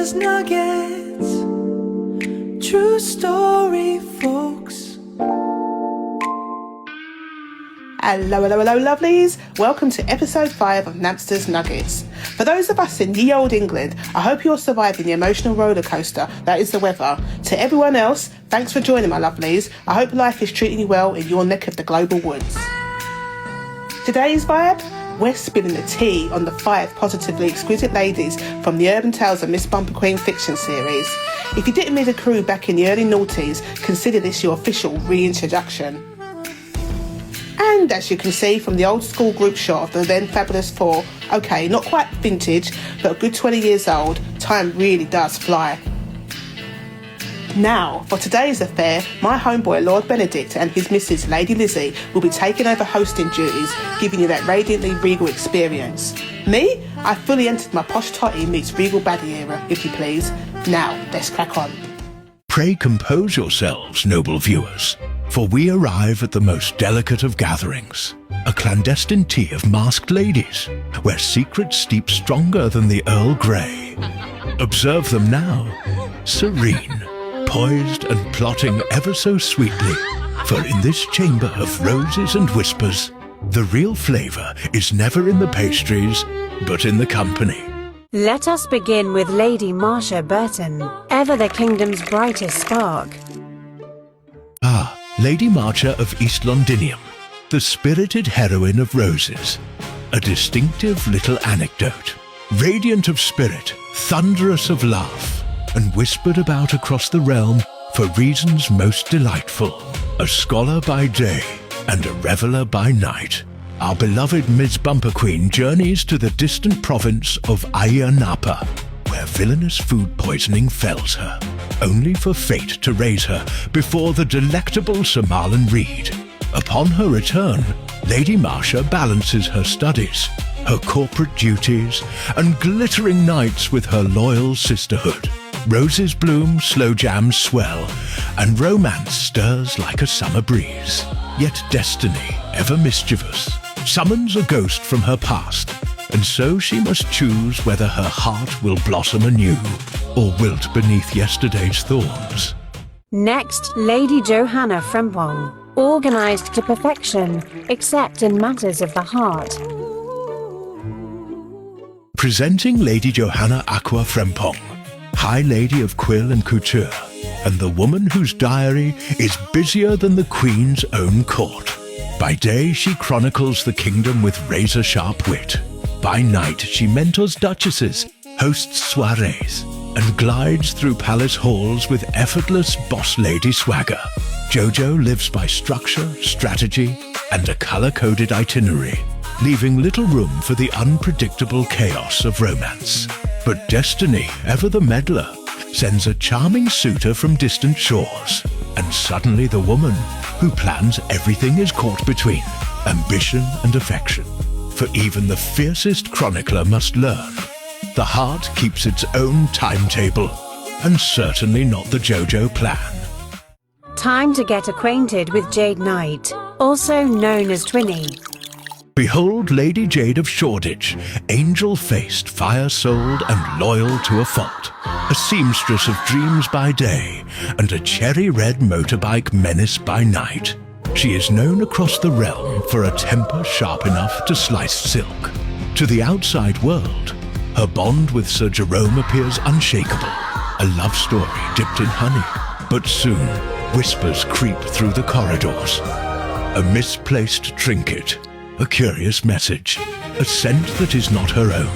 Namsta's Nuggets. True story, folks. Hello lovelies, welcome to episode 5 of Namsta's Nuggets. For those of us in ye old England, I hope you're surviving the emotional roller coaster that is the weather. To everyone else, thanks for joining my lovelies. I hope life is treating you well in your neck of the global woods. Today's vibe? We're spilling the tea on the 5 positively exquisite ladies from the Urban Tales of Miss Bumper Queen fiction series. If you didn't meet the crew back in the early noughties, consider this your official reintroduction. And as you can see from the old school group shot of the then fabulous 4, okay, not quite vintage, but a good 20 years old, time really does fly. Now, for today's affair, my homeboy Lord Benedict and his missus Lady Lizzie will be taking over hosting duties, giving you that radiantly regal experience. Me? I fully entered my posh totty meets regal baddie era, if you please. Now, let's crack on. Pray compose yourselves, noble viewers, for we arrive at the most delicate of gatherings, a clandestine tea of masked ladies, where secrets steep stronger than the Earl Grey. Observe them now, serene, poised and plotting ever so sweetly, for in this chamber of roses and whispers, the real flavour is never in the pastries, but in the company. Let us begin with Lady Marcia Burton, ever the kingdom's brightest spark. Ah, Lady Marcia of East Londinium, the spirited heroine of Roses. A distinctive little anecdote, radiant of spirit, thunderous of laugh, and whispered about across the realm for reasons most delightful. A scholar by day and a reveller by night, our beloved Ms. Bumper Queen journeys to the distant province of Ayia, where villainous food poisoning fells her, only for fate to raise her before the delectable Sir Marlon Reed. Upon her return, Lady Marcia balances her studies, her corporate duties, and glittering nights with her loyal sisterhood. Roses bloom, slow jams swell, and romance stirs like a summer breeze. Yet destiny, ever mischievous, summons a ghost from her past, and so she must choose whether her heart will blossom anew or wilt beneath yesterday's thorns. Next, Lady Johanna Frempong, organised to perfection, except in matters of the heart. Presenting Lady Johanna Aqua Frempong, High Lady of Quill and Couture, and the woman whose diary is busier than the Queen's own court. By day she chronicles the kingdom with razor-sharp wit. By night she mentors duchesses, hosts soirees, and glides through palace halls with effortless boss lady swagger. Jojo lives by structure, strategy, and a colour-coded itinerary, leaving little room for the unpredictable chaos of romance. But destiny, ever the meddler, sends a charming suitor from distant shores, and suddenly the woman who plans everything is caught between ambition and affection. For even the fiercest chronicler must learn, the heart keeps its own timetable, and certainly not the Jojo plan. Time to get acquainted with Jade Knight, also known as Twinny. Behold Lady Jade of Shoreditch, angel-faced, fire-souled, and loyal to a fault. A seamstress of dreams by day, and a cherry-red motorbike menace by night. She is known across the realm for a temper sharp enough to slice silk. To the outside world, her bond with Sir Jerome appears unshakable, a love story dipped in honey. But soon, whispers creep through the corridors. A misplaced trinket, a curious message, a scent that is not her own.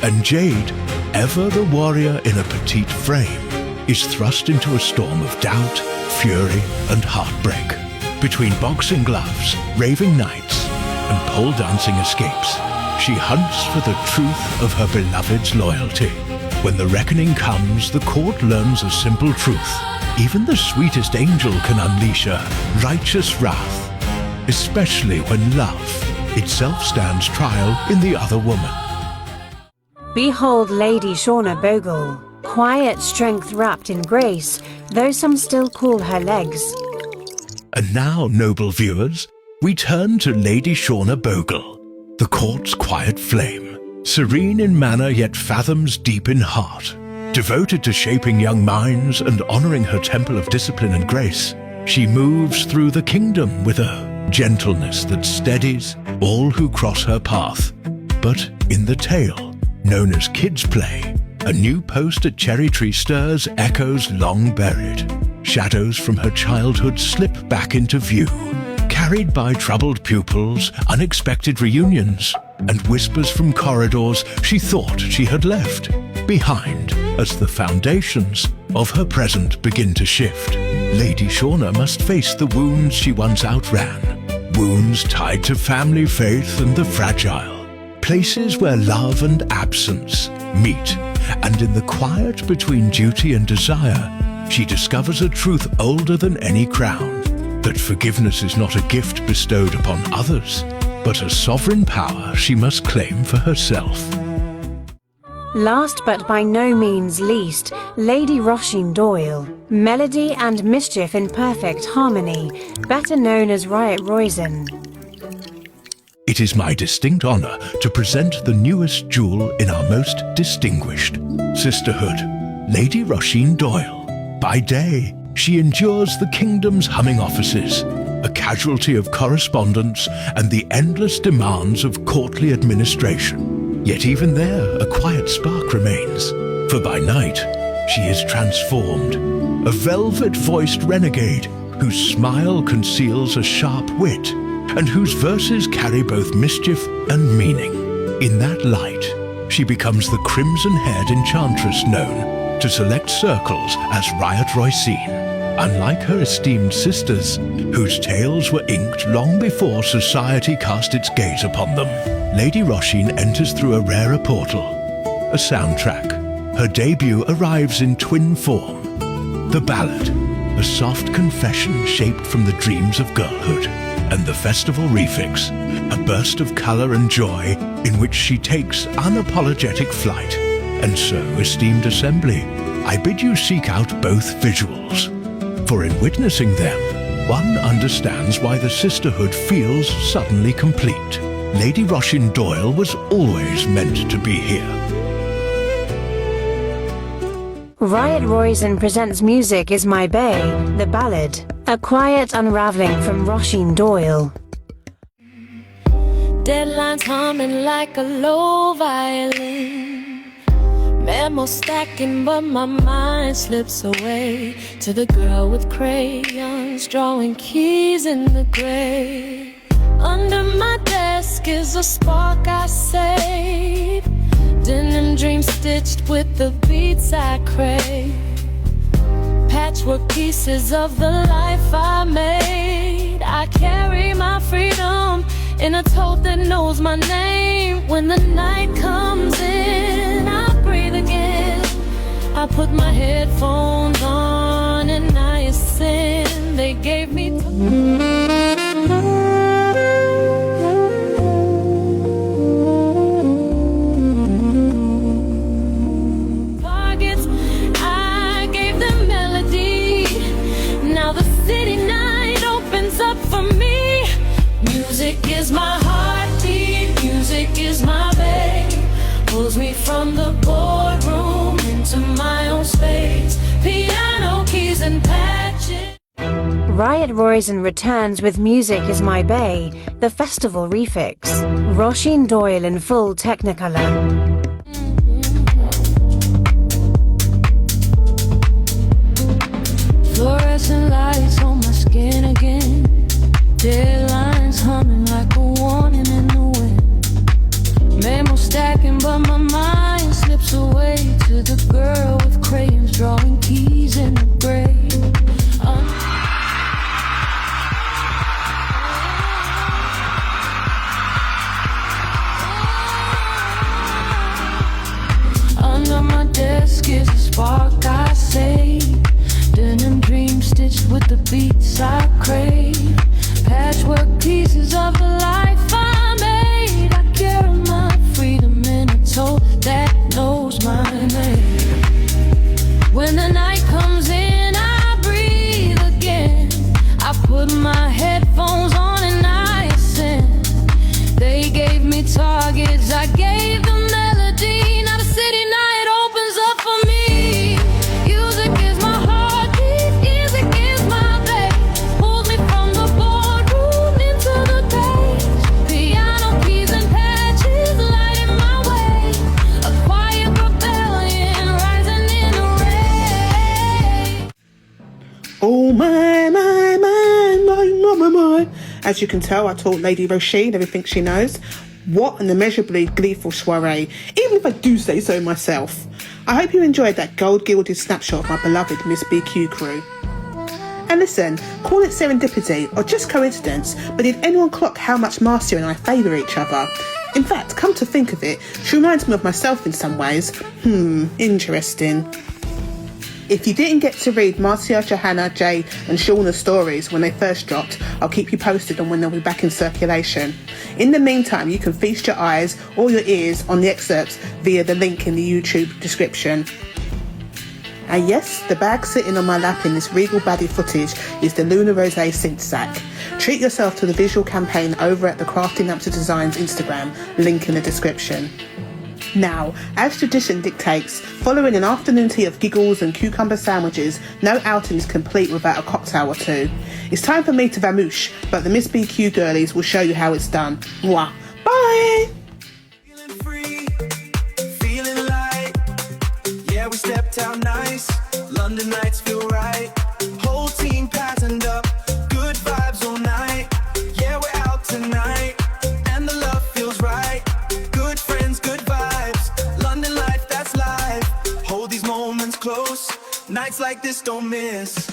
And Jade, ever the warrior in a petite frame, is thrust into a storm of doubt, fury, and heartbreak. Between boxing gloves, raving nights, and pole dancing escapes, she hunts for the truth of her beloved's loyalty. When the reckoning comes, the court learns a simple truth. Even the sweetest angel can unleash a righteous wrath, especially when love itself stands trial in the other woman. Behold Lady Shauna Bogle, quiet strength wrapped in grace, though some still call her legs. And now, noble viewers, we turn to Lady Shauna Bogle, the court's quiet flame, serene in manner yet fathoms deep in heart. Devoted to shaping young minds and honoring her temple of discipline and grace, she moves through the kingdom with a gentleness that steadies all who cross her path. But in the tale, known as Kids Play, a new post at Cherry Tree stirs echoes long buried. Shadows from her childhood slip back into view, carried by troubled pupils, unexpected reunions, and whispers from corridors she thought she had left behind as the foundations of her present begin to shift. Lady Shauna must face the wounds she once outran, wounds tied to family faith and the fragile, places where love and absence meet, and in the quiet between duty and desire, she discovers a truth older than any crown, that forgiveness is not a gift bestowed upon others, but a sovereign power she must claim for herself. Last but by no means least, Lady Rosheen Doyle. Melody and mischief in perfect harmony, better known as Riot Roisin. It is my distinct honor to present the newest jewel in our most distinguished sisterhood, Lady Rosheen Doyle. By day, she endures the kingdom's humming offices, a casualty of correspondence and the endless demands of courtly administration. Yet even there, a quiet spark remains, for by night, she is transformed, a velvet-voiced renegade whose smile conceals a sharp wit and whose verses carry both mischief and meaning. In that light, she becomes the crimson-haired enchantress known to select circles as Riot Roisin. Unlike her esteemed sisters, whose tales were inked long before society cast its gaze upon them, Lady Rosheen enters through a rarer portal, a soundtrack. Her debut arrives in twin form. The ballad, a soft confession shaped from the dreams of girlhood, and the festival refix, a burst of color and joy in which she takes unapologetic flight. And so, esteemed assembly, I bid you seek out both visuals. For in witnessing them, one understands why the sisterhood feels suddenly complete. Lady Rosheen Doyle was always meant to be here. Riot Roisin presents Music Is My Bay, the ballad, a quiet unraveling from Rosheen Doyle. Deadlines humming like a low violin. Memo stacking, but my mind slips away to the girl with crayons, drawing keys in the gray. Under my desk is a spark I save, denim dreams stitched with the beats I crave, patchwork pieces of the life I made. I carry my freedom in a tote that knows my name. When the night comes in, I breathe again. I put my headphones on and I ascend. They gave me targets, I gave them melody. Now the city night opens up for me. Music is my heartbeat, music is my babe. Pulls me from the boardroom into my own space. Piano keys and patches. Riot Roisin returns with Music Is My Bay, the festival refix. Rosheen Doyle in full Technicolor. Fluorescent lights on my skin again. Deadlines humming like a warning in the wind. Memo stacking, but my mind slips away to the girl with crayons, drawing keys in the gray. Under my desk is a spark I save, denim dreams stitched with the beats I crave, patchwork pieces of the life I made. I carry my freedom in a tote that knows my name. When the night comes in, I breathe again. I put my headphones on and I ascend. They gave me targets, I gave them melody. Now the city night opens up for me. As you can tell, I taught Lady Rosheen everything she knows. What an immeasurably gleeful soiree, even if I do say so myself. I hope you enjoyed that gold-gilded snapshot of my beloved MzBQ crew. And listen, call it serendipity or just coincidence, but did anyone clock how much Marcia and I favour each other? In fact, come to think of it, she reminds me of myself in some ways. Interesting. If you didn't get to read Marcia, Johanna, Jade and Shauna's stories when they first dropped, I'll keep you posted on when they'll be back in circulation. In the meantime, you can feast your eyes or your ears on the excerpts via the link in the YouTube description. And yes, the bag sitting on my lap in this Regal baddie footage is the Luna Rosé synth sack. Treat yourself to the visual campaign over at the Crafty Namsta Designs Instagram, link in the description. Now, as tradition dictates, following an afternoon tea of giggles and cucumber sandwiches, no outing is complete without a cocktail or two. It's time for me to vamoosh, but the MzBQ girlies will show you how it's done. Mwah. Bye! Feeling free, feeling light. Yeah, we stepped out nice. London nights feel right. Whole team patterned up. Good vibes all night. Yeah, we're out tonight. And the love feels right. Good friends, good vibes. London life, that's life. Hold these moments close. Nights like this don't miss.